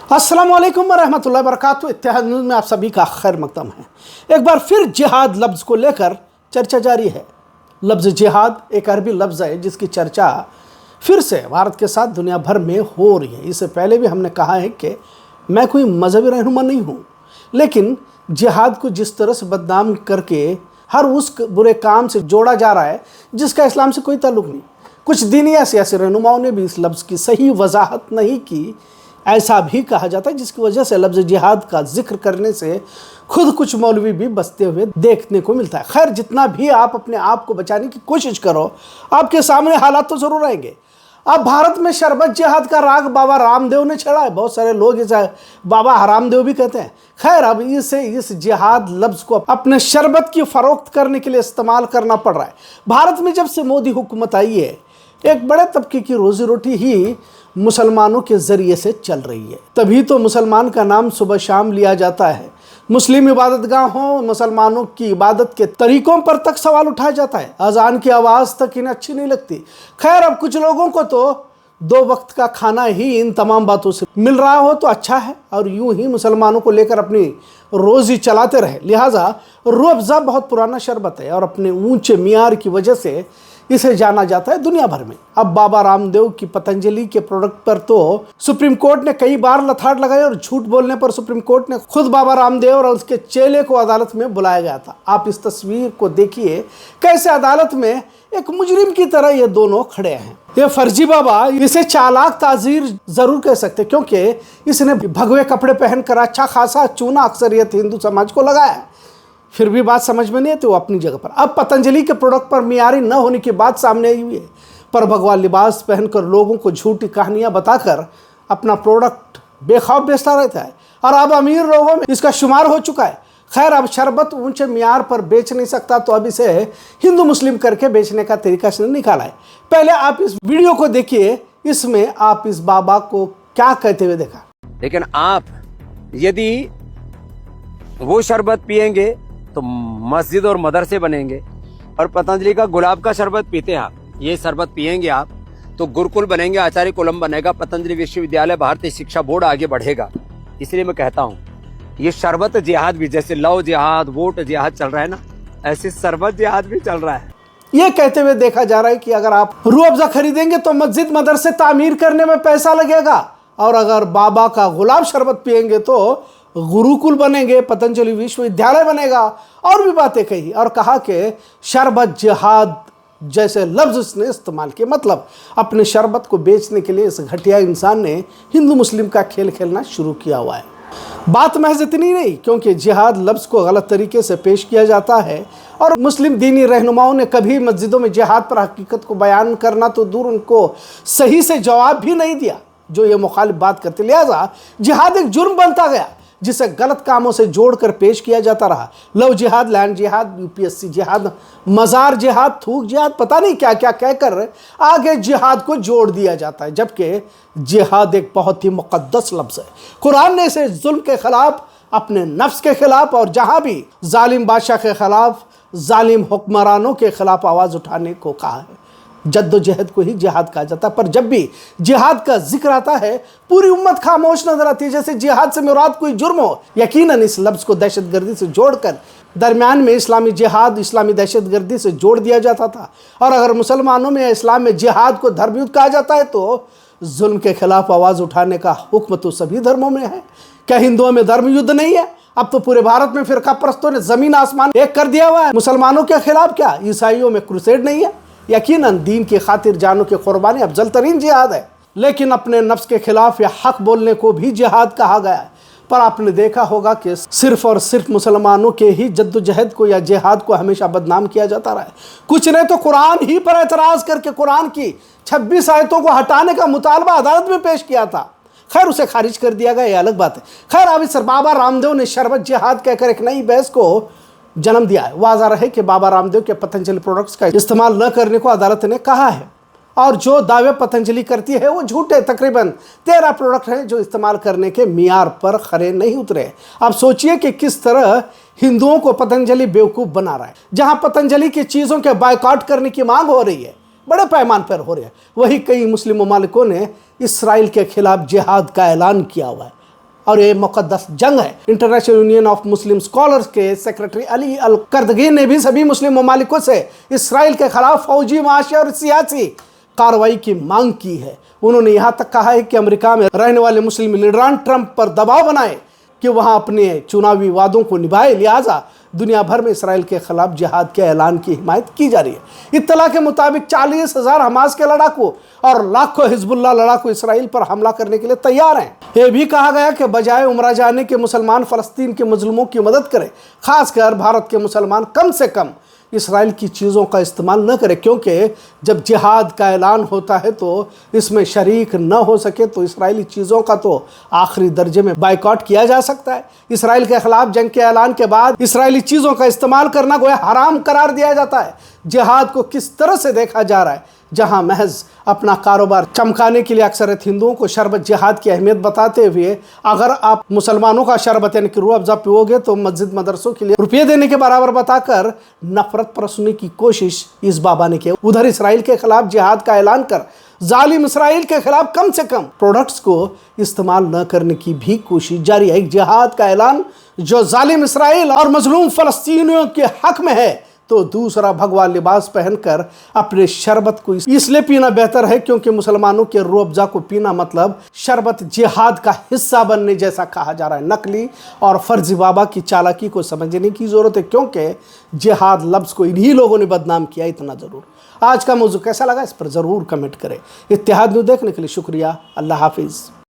अस्सलाम वालेकुम रहमतुल्लाहि व बरकातुहू। इत्तेहाद न्यूज़ में आप सभी का खैर मकदम है। एक बार फिर जिहाद लफ्ज़ को लेकर चर्चा जारी है। लफ्ज़ जिहाद एक अरबी लफ्ज़ है जिसकी चर्चा फिर से भारत के साथ दुनिया भर में हो रही है। इससे पहले भी हमने कहा है कि मैं कोई मजहबी रहनुमा नहीं हूँ, लेकिन जिहाद को जिस तरह से बदनाम करके हर उस बुरे काम से जोड़ा जा रहा है जिसका इस्लाम से कोई ताल्लुक़ नहीं। कुछ दीनी या सियासी रहनुमाओं ने भी इस लफ्ज़ की सही वजाहत नहीं की। ऐसा भी कहा जाता है जिसकी वजह से लफ्ज़ जिहाद का जिक्र करने से खुद कुछ मौलवी भी बचते हुए देखने को मिलता है। खैर, जितना भी आप अपने आप को बचाने की कोशिश करो, आपके सामने हालात तो ज़रूर आएंगे। अब भारत में शरबत जिहाद का राग बाबा रामदेव ने छेड़ा है। बहुत सारे लोग इसे बाबा हरामदेव भी कहते हैं। खैर, अब इस जिहाद लफ्ज़ को अपने शरबत की फ़रोख्त करने के लिए इस्तेमाल करना पड़ रहा है। भारत में जब से मोदी हुकूमत आई है, एक बड़े तबके की रोजी रोटी ही मुसलमानों के ज़रिए से चल रही है। तभी तो मुसलमान का नाम सुबह शाम लिया जाता है। मुस्लिम इबादतगाहों, मुसलमानों की इबादत के तरीक़ों पर तक सवाल उठाया जाता है। अजान की आवाज़ तक इन्हें अच्छी नहीं लगती। खैर, अब कुछ लोगों को तो 2 वक्त का खाना ही इन तमाम बातों से मिल रहा हो तो अच्छा है, और यूं ही मुसलमानों को लेकर अपनी रोज़ी चलाते रहे। लिहाजा रूह अफ़ज़ा बहुत पुराना शरबत है और अपने ऊंचे मियार की वजह से इसे जाना जाता है दुनिया भर में। अब बाबा रामदेव की पतंजलि के प्रोडक्ट पर तो सुप्रीम कोर्ट ने कई बार लथाड़ लगाई, और झूठ बोलने पर सुप्रीम कोर्ट ने खुद बाबा रामदेव और उसके चेले को अदालत में बुलाया गया था। आप इस तस्वीर को देखिए, कैसे अदालत में एक मुजरिम की तरह ये दोनों खड़े हैं। ये फर्जी बाबा, इसे चालाक ताजीर जरूर कह सकते, क्योंकि इसने भगवे कपड़े पहनकर अच्छा खासा चूना अक्सरियत हिंदू समाज को लगाया है। फिर भी बात समझ में नहीं आती, वो अपनी जगह पर। अब पतंजलि के प्रोडक्ट पर मियारी न होने की बात सामने आई हुई है, पर भगवान लिबास पहनकर लोगों को झूठी कहानियां बताकर अपना प्रोडक्ट बेखौफ बेचता रहता है, और अब अमीर लोगों में इसका शुमार हो चुका है। खैर, अब शरबत ऊंचे मियार पर बेच नहीं सकता, तो अब इसे हिंदू मुस्लिम करके बेचने का तरीका इसने निकाला है। पहले आप इस वीडियो को देखिए, इसमें आप इस बाबा को क्या कहते हुए देखा। लेकिन आप यदि वो शरबत पिएंगे तो मस्जिद और मदरसे बनेंगे, और पतंजलि का गुलाब का शरबत पीते हैं आप, ये शरबत पिएंगे आप तो गुरुकुल बनेंगे, आचार्य कुलम बनेगा, पतंजलि विश्वविद्यालय, भारतीय शिक्षा बोर्ड आगे बढ़ेगा। इसलिए मैं कहता हूँ, ये शरबत जिहाद भी, जैसे लव जिहाद, वोट जिहाद चल रहा है ना, ऐसे शरबत जिहाद भी चल रहा है। ये कहते हुए देखा जा रहा है कि अगर आप रूह अफ़ज़ा खरीदेंगे तो मस्जिद मदरसे तामीर करने में पैसा लगेगा, और अगर बाबा का गुलाब शरबत पिएंगे तो गुरुकुल बनेंगे, पतंजलि विश्वविद्यालय बनेगा, और भी बातें कही। और कहा कि शरबत जिहाद जैसे लफ्ज़ इसने इस्तेमाल किए। मतलब अपने शरबत को बेचने के लिए इस घटिया इंसान ने हिंदू मुस्लिम का खेल खेलना शुरू किया हुआ है। बात महज इतनी नहीं, क्योंकि जिहाद लफ्ज़ को गलत तरीके से पेश किया जाता है, और मुस्लिम दीनी रहनुमाओं ने कभी मस्जिदों में जिहाद पर हकीकत को बयान करना तो दूर, उनको सही से जवाब भी नहीं दिया जो ये मुखालिफ बात करते। लिहाजा जिहाद एक जुर्म बनता गया जिसे गलत कामों से जोड़कर पेश किया जाता रहा। लव जिहाद, लैंड जिहाद, यूपीएससी जिहाद, मज़ार जिहाद, थूक जिहाद, पता नहीं क्या क्या कहकर आगे जिहाद को जोड़ दिया जाता है, जबकि जिहाद एक बहुत ही मुक़द्दस लफ्ज़ है। कुरान ने इसे जुल्म के ख़िलाफ़, अपने नफ्स के ख़िलाफ़, और जहाँ भी जालिम बादशाह के ख़िलाफ़, जालिम हुक्मरानों के ख़िलाफ़ आवाज़ उठाने को कहा है। जद्दोजहद को ही जिहाद कहा जाता है, पर जब भी जिहाद का जिक्र आता है पूरी उम्मत खामोश नजर आती है, जैसे जिहाद से मुराद कोई जुर्म हो। यकीनन इस लफ्ज़ को दहशतगर्दी से जोड़कर दरमियान में इस्लामी जिहाद, इस्लामी दहशतगर्दी से जोड़ दिया जाता था। और अगर मुसलमानों में या इस्लाम में जिहाद को धर्मयुद्ध कहा जाता है तो जुल्म के खिलाफ आवाज़ उठाने का हुक्म तो सभी धर्मों में है। क्या हिंदुओं में धर्मयुद्ध नहीं है? अब तो पूरे भारत में फ़िरका परस्तों ने ज़मीन आसमान एक कर दिया हुआ है मुसलमानों के खिलाफ। क्या ईसाइयों में क्रूसेड नहीं है? यकीनन दीन की खातिर जानों की कुर्बानी अफजल तरीन जिहाद है, लेकिन अपने नफ्स के खिलाफ या हक बोलने को भी जिहाद कहा गया है। पर आपने देखा होगा कि सिर्फ और सिर्फ मुसलमानों के ही जद्दोजहद को या जिहाद को हमेशा बदनाम किया जाता रहा है। कुछ ने तो कुरान ही पर एतराज़ करके कुरान की 26 आयतों को हटाने का मुतालबा अदालत में पेश किया था। खैर, उसे खारिज कर दिया गया, ये अलग बात है। खैर, अब इस बाबा रामदेव ने शरबत जिहाद कहकर एक नई बहस को जन्म दिया है। वाज़ा रहे कि बाबा रामदेव के पतंजलि प्रोडक्ट्स का इस्तेमाल न करने को अदालत ने कहा है, और जो दावे पतंजलि करती है वो झूठे। तकरीबन 13 प्रोडक्ट हैं जो इस्तेमाल करने के मियार पर खरे नहीं उतरे। अब सोचिए कि किस तरह हिंदुओं को पतंजलि बेवकूफ़ बना रहा है। जहाँ पतंजलि की चीज़ों के बायकॉट करने की मांग हो रही है, बड़े पैमाने पर हो रहे हैं, वही कई मुस्लिम ममालिकों ने इसराइल के खिलाफ जिहाद का ऐलान किया हुआ है। और ये मुकद्दस जंग है। International union of Muslim scholars के सेक्रेटरी अली अल कर्दगी ने भी सभी मुस्लिम ममालिकों से इसराइल के खिलाफ फौजी, माशी और सियासी कार्रवाई की मांग की है। उन्होंने यहाँ तक कहा है कि अमेरिका में रहने वाले मुस्लिम लीडरान ट्रंप पर दबाव बनाए कि वहाँ अपने चुनावी वादों को निभाए, लिहाजा दुनिया भर में इसराइल के खिलाफ जिहाद के ऐलान की हिमायत की जा रही है। इत्तला के मुताबिक 40,000 हमास के लड़ाकू और लाखों हिजबुल्लाह लड़ाकू इसराइल पर हमला करने के लिए तैयार हैं। यह भी कहा गया कि बजाय उमरा जाने के मुसलमान फलस्तीन के मजलूमों की मदद करें, खासकर भारत के मुसलमान कम से कम इसराइल की चीज़ों का इस्तेमाल न करें, क्योंकि जब जिहाद का ऐलान होता है तो इसमें शरीक न हो सके तो इसराइली चीज़ों का तो आखिरी दर्जे में बाइकआउट किया जा सकता है। इसराइल के खिलाफ जंग के ऐलान के बाद इसराइली चीज़ों का इस्तेमाल करना गोया हराम करार दिया जाता है। जिहाद को किस तरह से देखा जा रहा है, जहां महज अपना कारोबार चमकाने के लिए अक्सर हिंदुओं को शरबत जिहाद की अहमियत बताते हुए अगर आप मुसलमानों का शरबत यानी कि रूह अफ़ज़ा पियोगे तो मस्जिद मदरसों के लिए रुपये देने के बराबर बताकर नफरत परसने की कोशिश इस बाबा ने की। उधर इसराइल के खिलाफ जिहाद का ऐलान कर जालिम इसराइल के खिलाफ कम से कम प्रोडक्ट्स को इस्तेमाल न करने की भी कोशिश जारी है। एक जिहाद का ऐलान जो जालिम इसराइल और मजलूम फलस्तीनियों के हक में है, तो दूसरा भगवा लिबास पहनकर अपने शरबत को इसलिए पीना बेहतर है क्योंकि मुसलमानों के रूह अफ़ज़ा को पीना मतलब शरबत जिहाद का हिस्सा बनने जैसा कहा जा रहा है। नकली और फर्जी बाबा की चालाकी को समझने की ज़रूरत है, क्योंकि जिहाद लफ्ज़ को इन्हीं लोगों ने बदनाम किया, इतना ज़रूर। आज का मौजू कैसा लगा इस पर ज़रूर कमेंट करें। इत्तेहाद न्यूज़ देखने के लिए शुक्रिया। अल्लाह हाफिज़।